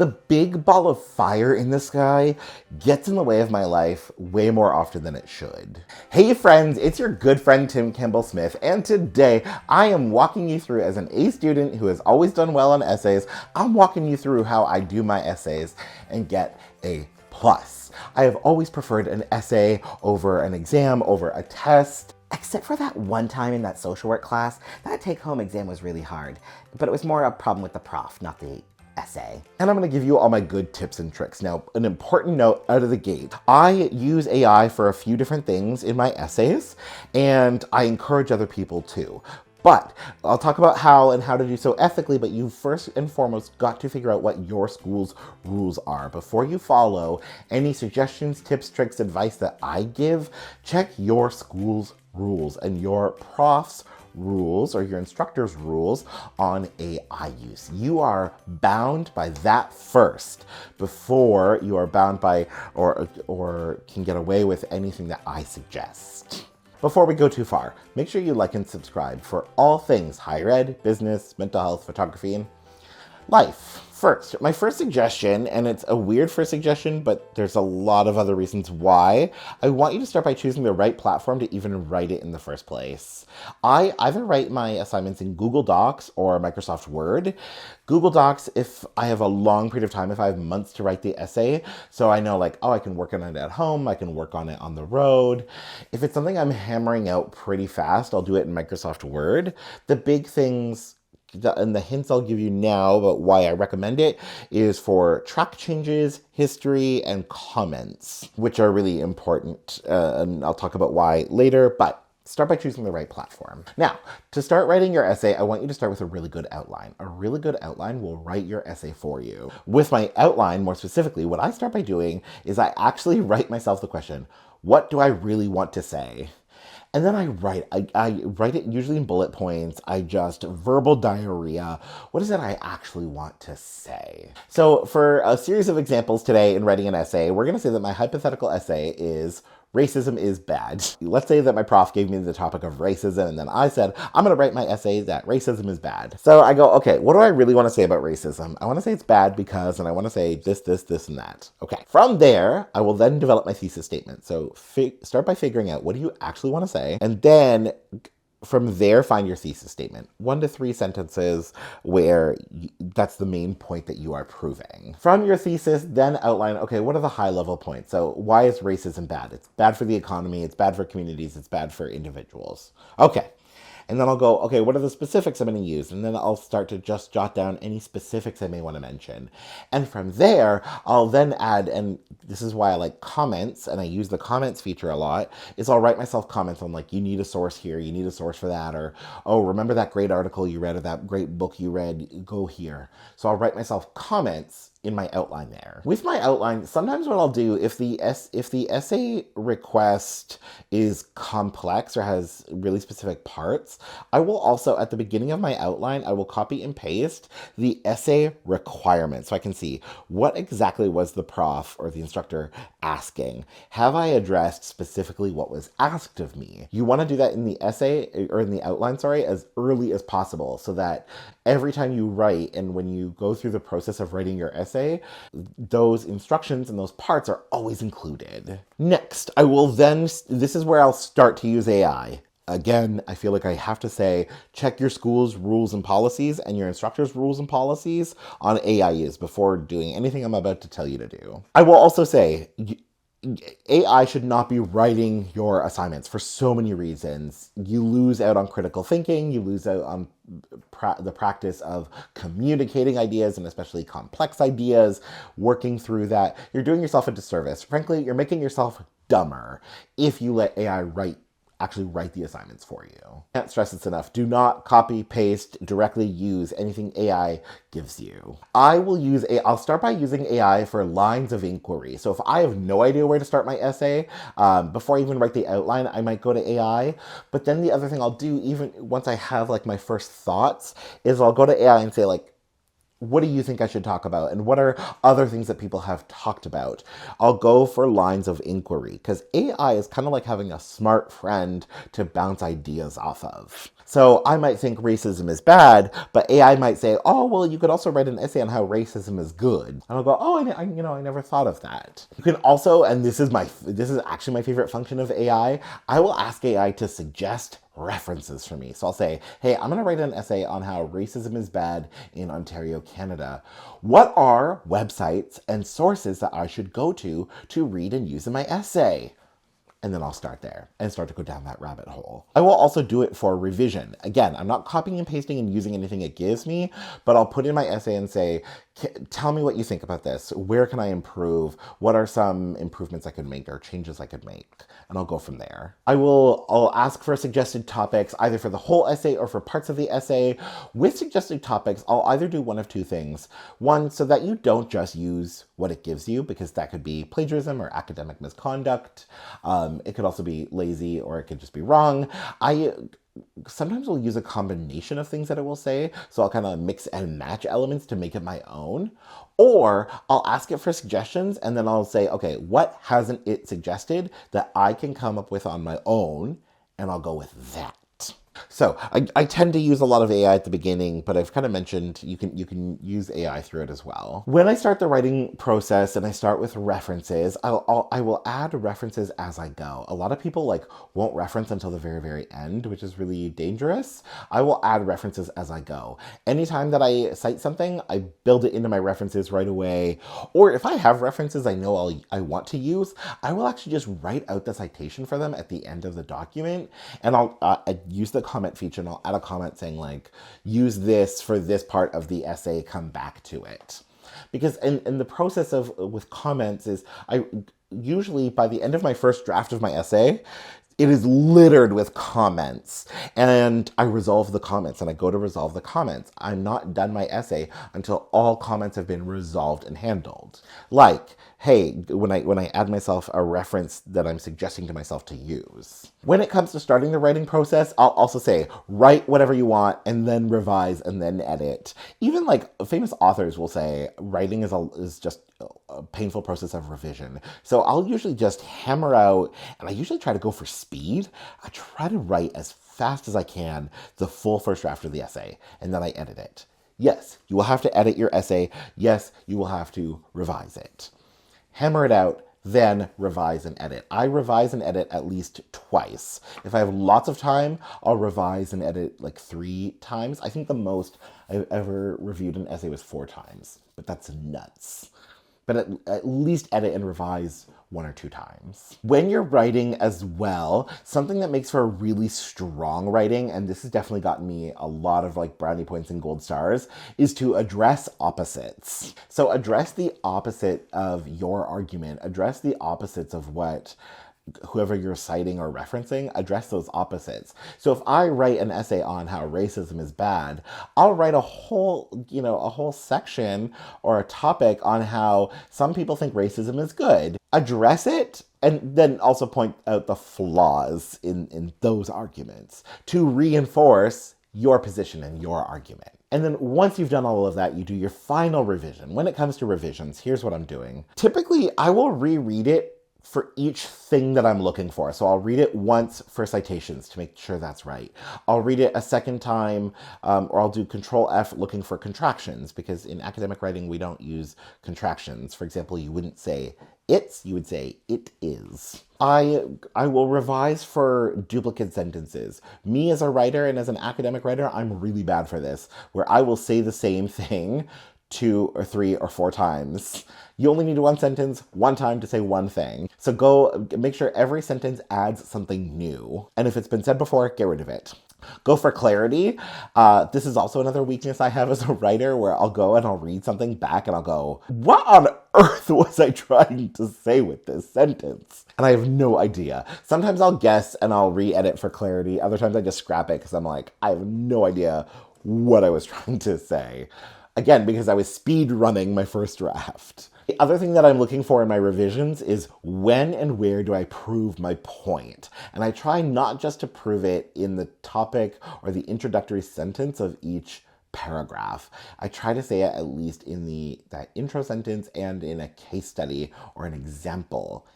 The big ball of fire in the sky gets in the way of my life way more often than it should. Hey friends, it's your good friend Tim Campbell Smith, and today I am walking you through, as an A student who has always done well on essays, I'm walking you through how I do my essays and get a plus. I have always preferred an essay over an exam, over a test. Except for that one time in that social work class, that take-home exam was really hard. But it was more a problem with the prof, not the essay. And I'm going to give you all my good tips and tricks. Now, an important note out of the gate. I use AI for a few different things in my essays, and I encourage other people too. But I'll talk about how and how to do so ethically, but you first and foremost got to figure out what your school's rules are. Before you follow any suggestions, tips, tricks, advice that I give, check your school's rules and your prof's rules or your instructor's rules on AI use. You are bound by that first before you are bound by or can get away with anything that I suggest. Before we go too far, make sure you like and subscribe for all things higher ed, business, mental health, photography, and life. First, my first suggestion, and it's a weird first suggestion, but there's a lot of other reasons why, I want you to start by choosing the right platform to even write it in the first place. I either write my assignments in Google Docs or Microsoft Word. Google Docs, if I have a long period of time, if I have months to write the essay, so I know like, oh, I can work on it at home, I can work on it on the road. If it's something I'm hammering out pretty fast, I'll do it in Microsoft Word. The big things and the hints I'll give you now about why I recommend it is for track changes, history, and comments, which are really important. And I'll talk about why later, but start by choosing the right platform. Now, to start writing your essay, I want you to start with a really good outline. A really good outline will write your essay for you. With my outline, more specifically, what I start by doing is I actually write myself the question, what do I really want to say? And then I write it usually in bullet points. I just verbal diarrhea. What is it I actually want to say? So for a series of examples today in writing an essay, we're going to say that my hypothetical essay is racism is bad. Let's say that my prof gave me the topic of racism, and then I said, I'm going to write my essay that racism is bad. So I go, okay, what do I really want to say about racism? I want to say it's bad because, and I want to say this, and that. Okay. From there, I will then develop my thesis statement. So start by figuring out what do you actually want to say, and then from there, find your thesis statement. 1 to 3 sentences where that's the main point that you are proving. From your thesis, then outline, okay, what are the high-level points? So why is racism bad? It's bad for the economy, it's bad for communities, it's bad for individuals. Okay. And then I'll go, okay, what are the specifics I'm going to use? And then I'll start to just jot down any specifics I may want to mention. And from there, I'll then add, and this is why I like comments, and I use the comments feature a lot, is I'll write myself comments on like, you need a source here, you need a source for that, or, oh, remember that great article you read or that great book you read, go here. So I'll write myself comments in my outline there. With my outline, sometimes what I'll do, if the essay request is complex or has really specific parts, I will also, at the beginning of my outline, I will copy and paste the essay requirements so I can see what exactly was the prof or the instructor asking. Have I addressed specifically what was asked of me? You want to do that in the essay, or in the outline, sorry, as early as possible so that every time you write and when you go through the process of writing your essay, those instructions and those parts are always included. Next, I will then, this is where I'll start to use AI. Again, I feel like I have to say, check your school's rules and policies and your instructor's rules and policies on AI use before doing anything I'm about to tell you to do. I will also say, AI should not be writing your assignments for so many reasons. You lose out on critical thinking, you lose out on the practice of communicating ideas, and especially complex ideas, working through that. You're doing yourself a disservice. Frankly, you're making yourself dumber if you let AI actually write the assignments for you. Can't stress this enough. Do not copy, paste, directly use anything AI gives you. I'll start by using AI for lines of inquiry. So if I have no idea where to start my essay, before I even write the outline, I might go to AI. But then the other thing I'll do, even once I have like my first thoughts, is I'll go to AI and say like, what do you think I should talk about? And what are other things that people have talked about? I'll go for lines of inquiry because AI is kind of like having a smart friend to bounce ideas off of. So I might think racism is bad, but AI might say, "Oh, well, you could also write an essay on how racism is good." And I'll go, "Oh, I never thought of that." You can also, and this is actually my favorite function of AI. I will ask AI to suggest references for me. So I'll say, "Hey, I'm going to write an essay on how racism is bad in Ontario, Canada. What are websites and sources that I should go to read and use in my essay?" And then I'll start there and start to go down that rabbit hole. I will also do it for revision. Again, I'm not copying and pasting and using anything it gives me, but I'll put in my essay and say, tell me what you think about this. Where can I improve? What are some improvements I could make or changes I could make? And I'll go from there. I'll ask for suggested topics, either for the whole essay or for parts of the essay. With suggested topics, I'll either do one of two things. One, so that you don't just use what it gives you, because that could be plagiarism or academic misconduct. It could also be lazy, or it could just be wrong. I sometimes will use a combination of things that it will say, so I'll kind of mix and match elements to make it my own. Or I'll ask it for suggestions, and then I'll say, okay, what hasn't it suggested that I can come up with on my own, and I'll go with that. So I tend to use a lot of AI at the beginning, but I've kind of mentioned you can use AI through it as well. When I start the writing process and I start with references, I will add references as I go. A lot of people won't reference until the very, very end, which is really dangerous. I will add references as I go. Anytime that I cite something, I build it into my references right away. Or if I have references I know I want to use, I will actually just write out the citation for them at the end of the document, and I'll use the comment feature, and I'll add a comment saying use this for this part of the essay, come back to it. Because in the process with comments is, I usually by the end of my first draft of my essay, it is littered with comments, and I resolve the comments, and I go to resolve the comments. I'm not done my essay until all comments have been resolved and handled. Hey, when I add myself a reference that I'm suggesting to myself to use. When it comes to starting the writing process, I'll also say, write whatever you want, and then revise, and then edit. Even famous authors will say, writing is just a painful process of revision. So I'll usually just hammer out, and I usually try to go for speed. I try to write as fast as I can the full first draft of the essay, and then I edit it. Yes, you will have to edit your essay. Yes, you will have to revise it. Hammer it out, then revise and edit. I revise and edit at least twice. If I have lots of time, I'll revise and edit 3 times. I think the most I've ever reviewed an essay was 4 times, but that's nuts. But at least edit and revise 1 or 2 times. When you're writing as well, something that makes for a really strong writing, and this has definitely gotten me a lot of brownie points and gold stars, is to address opposites. So address the opposite of your argument, address the opposites of what whoever you're citing or referencing, address those opposites. So if I write an essay on how racism is bad, I'll write a whole section or a topic on how some people think racism is good. Address it, and then also point out the flaws in those arguments to reinforce your position and your argument. And then once you've done all of that, you do your final revision. When it comes to revisions, here's what I'm doing. Typically, I will reread it for each thing that I'm looking for. So I'll read it once for citations to make sure that's right. I'll read it a second time, or I'll do Control F looking for contractions, because in academic writing, we don't use contractions. For example, you wouldn't say it's, you would say it is. I will revise for duplicate sentences. Me as a writer and as an academic writer, I'm really bad for this, where I will say the same thing 2 or 3 or 4 times. You only need one sentence, one time to say one thing. So go make sure every sentence adds something new. And if it's been said before, get rid of it. Go for clarity. This is also another weakness I have as a writer, where I'll go and I'll read something back and I'll go, what on earth was I trying to say with this sentence? And I have no idea. Sometimes I'll guess and I'll re-edit for clarity. Other times I just scrap it because I'm like, I have no idea what I was trying to say. Again, because I was speed running my first draft. The other thing that I'm looking for in my revisions is when and where do I prove my point? And I try not just to prove it in the topic or the introductory sentence of each paragraph. I try to say it at least in that intro sentence and in a case study or an example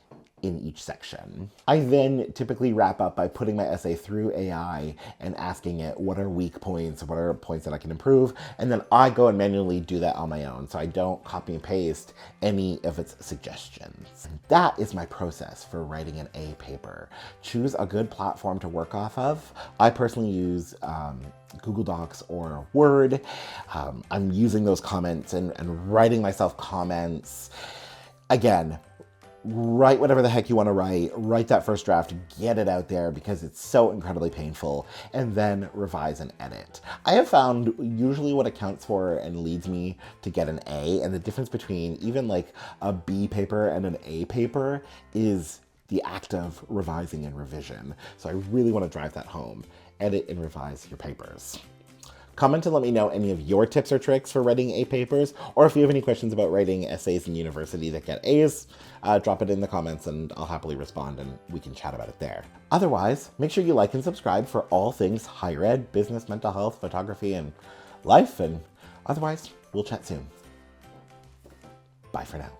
in each section. I then typically wrap up by putting my essay through AI and asking it what are weak points, what are points that I can improve, and then I go and manually do that on my own, so I don't copy and paste any of its suggestions. That is my process for writing an A paper. Choose a good platform to work off of. I personally use Google Docs or Word. I'm using those comments and writing myself comments. Again, write whatever the heck you want to write that first draft, get it out there because it's so incredibly painful, and then revise and edit. I have found usually what accounts for and leads me to get an A, and the difference between even like a B paper and an A paper is the act of revising and revision. So I really want to drive that home. Edit and revise your papers. Comment and let me know any of your tips or tricks for writing A papers, or if you have any questions about writing essays in university that get A's, drop it in the comments and I'll happily respond and we can chat about it there. Otherwise, make sure you like and subscribe for all things higher ed, business, mental health, photography, and life, and otherwise, we'll chat soon. Bye for now.